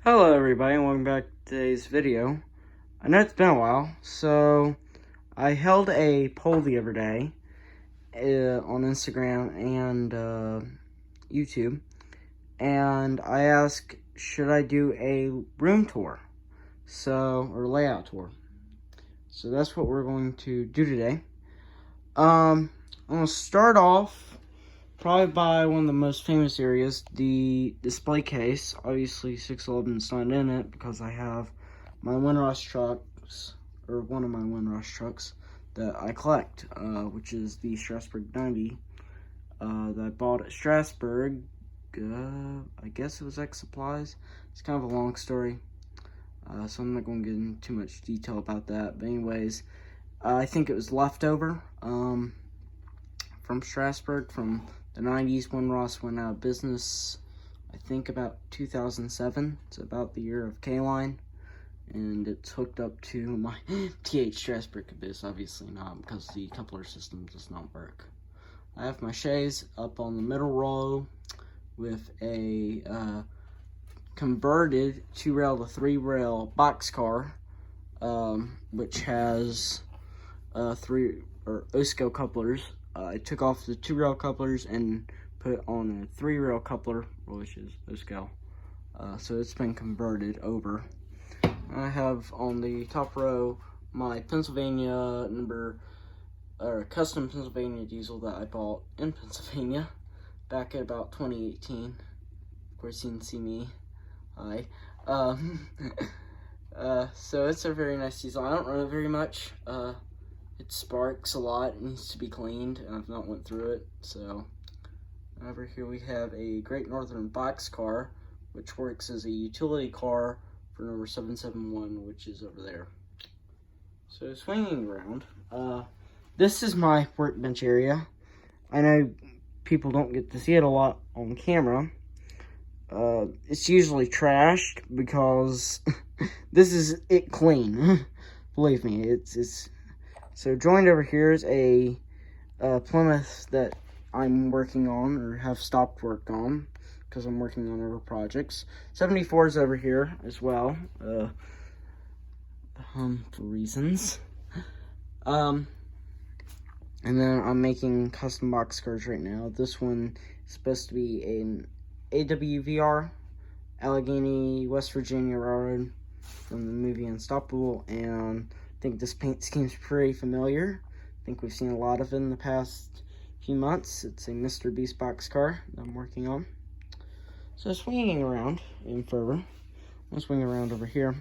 Hello everybody and welcome back to today's video. I know it's been a while, so I held a poll the other day on Instagram and YouTube, and I asked, should I do a room tour, or layout tour. So that's what we're going to do today. I'm going to start off probably by one of the most famous areas, the display case. Obviously, 611's not in it because I have my Windrush trucks, or one of my Windrush trucks that I collect, which is the Strasburg 90 that I bought at Strasburg. I guess it was X Supplies. It's kind of a long story, so I'm not going to get into too much detail about that. But anyways, I think it was leftover from Strasburg from the 90s when Ross went out of business. I think about 2007. It's about the year of K-Line. And it's hooked up to my TH Strasburg Abyss. Obviously not, because the coupler system does not work. I have my chaise up on the middle row with a converted 2-rail to 3-rail boxcar, which has 3 OSCO couplers. I took off the 2-rail couplers and put on a 3-rail coupler, which is OSCO. So it's been converted over. I have on the top row my Pennsylvania custom Pennsylvania diesel that I bought in Pennsylvania back in about 2018. Of course, you can see me. Hi. So it's a very nice diesel. I don't run it very much. It sparks a lot. It needs to be cleaned, and I've not went through it. So over here we have a Great Northern boxcar, which works as a utility car for number 771, which is over there. So swinging around, this is my workbench area. I know people don't get to see it a lot on camera. It's usually trashed because this is it clean. Believe me, it's so joined over here is a Plymouth that I'm working on, or have stopped work on, because I'm working on other projects. 74 is over here as well, for reasons. And then I'm making custom boxcars right now. This one is supposed to be an AWVR, Allegheny, West Virginia Railroad, from the movie Unstoppable, and I think this paint scheme's pretty familiar. I think we've seen a lot of it in the past few months. It's a Mr. Beast boxcar that I'm working on. So swinging around in further, I'll swing around over here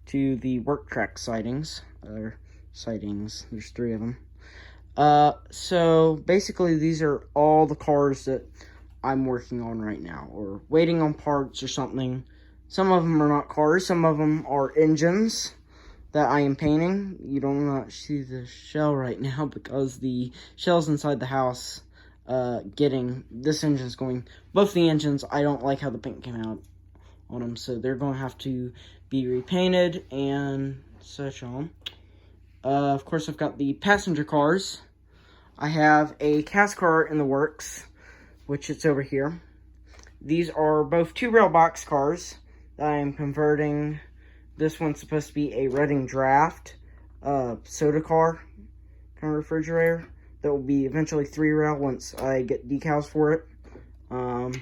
to the work track sightings. There's 3 of them. So basically these are all the cars that I'm working on right now, or waiting on parts or something. Some of them are not cars, some of them are engines that I am painting. You don't not see the shell right now because the shell's inside the house. This engine's going, both the engines, I don't like how the paint came out on them, so they're going to have to be repainted and such on. Of course, I've got the passenger cars. I have a cast car in the works, which it's over here. These are both 2-rail box cars that I am converting. This one's supposed to be a Reading Draft soda car kind of refrigerator that will be eventually 3-rail once I get decals for it. And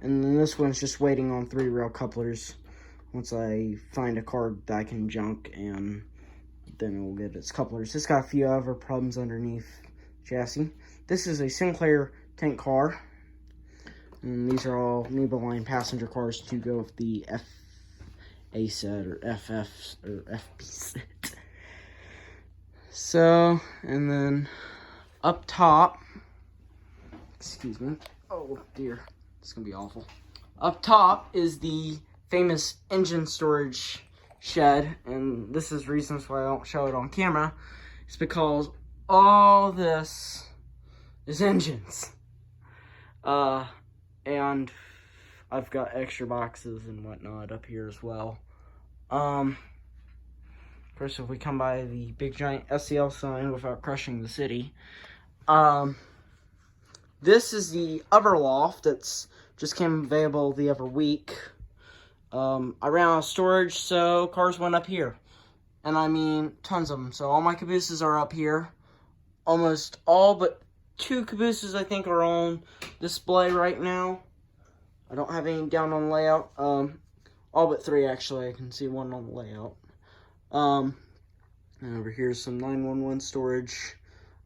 then this one's just waiting on 3-rail couplers once I find a car that I can junk, and then it will get its couplers. It's got a few other problems underneath chassis. This is a Sinclair tank car, and these are all Nebo line passenger cars to go with the FA set or FF or FB set. So, and then up top, excuse me, oh dear, it's gonna be awful. Up top is the famous engine storage shed, and this is reasons why I don't show it on camera. It's because all this is engines. And I've got extra boxes and whatnot up here as well. Of course, if we come by the big giant SCL sign without crushing the city, this is the other loft that's just came available the other week. I ran out of storage, so cars went up here. And I mean, tons of them. So all my cabooses are up here. Almost all but 2 cabooses, I think, are on display right now. I don't have any down on layout. All but 3, actually. I can see 1 on the layout. And over here is some 911 storage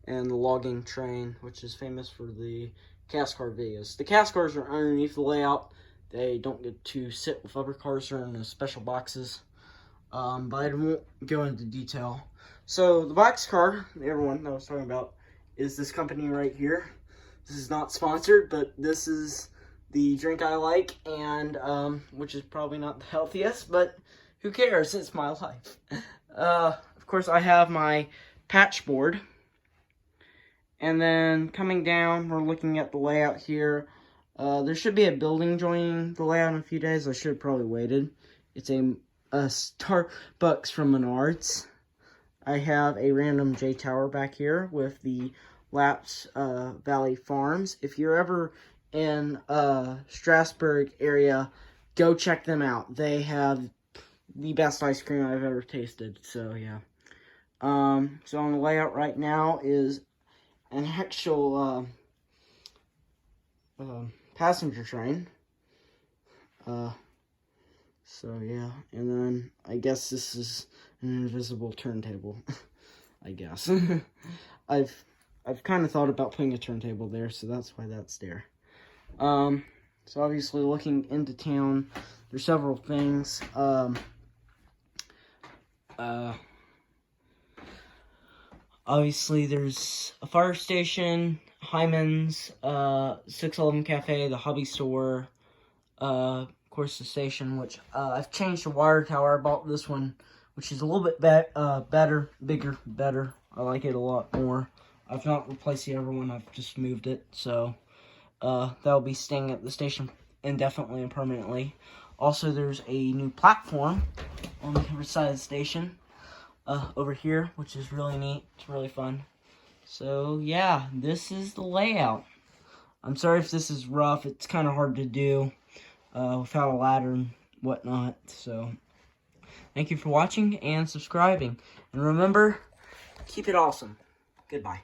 and the logging train, which is famous for the cast car videos. The cast cars are underneath the layout. They don't get to sit with other cars. They're in special boxes. But I won't go into detail. So the box car, the other one that I was talking about, is this company right here. This is not sponsored, but this is the drink I like, and which is probably not the healthiest, but who cares? It's my life. Of course, I have my patch board. And then coming down, we're looking at the layout here. There should be a building joining the layout in a few days. I should have probably waited. It's a Starbucks from Menards. I have a random J Tower back here with the Laps Valley Farms. If you're ever in Strasburg area, go check them out. They have the best ice cream I've ever tasted. So yeah. So on the layout right now is an actual passenger train. So yeah, and then I guess this is an invisible turntable. I guess. I've kind of thought about putting a turntable there, so that's why that's there. So obviously looking into town, there's several things. Obviously there's a fire station, Hyman's, 611 Cafe, the hobby store, of course the station, which I've changed the water tower. I bought this one, which is a little bit better, bigger, better. I like it a lot more. I've not replaced the other one, I've just moved it, so that'll be staying at the station indefinitely and permanently. Also, there's a new platform on the other side of the station over here, which is really neat. It's really fun. So yeah, this is the layout. I'm sorry if this is rough. It's kind of hard to do without a ladder and whatnot. So thank you for watching and subscribing. And remember, keep it awesome. Goodbye.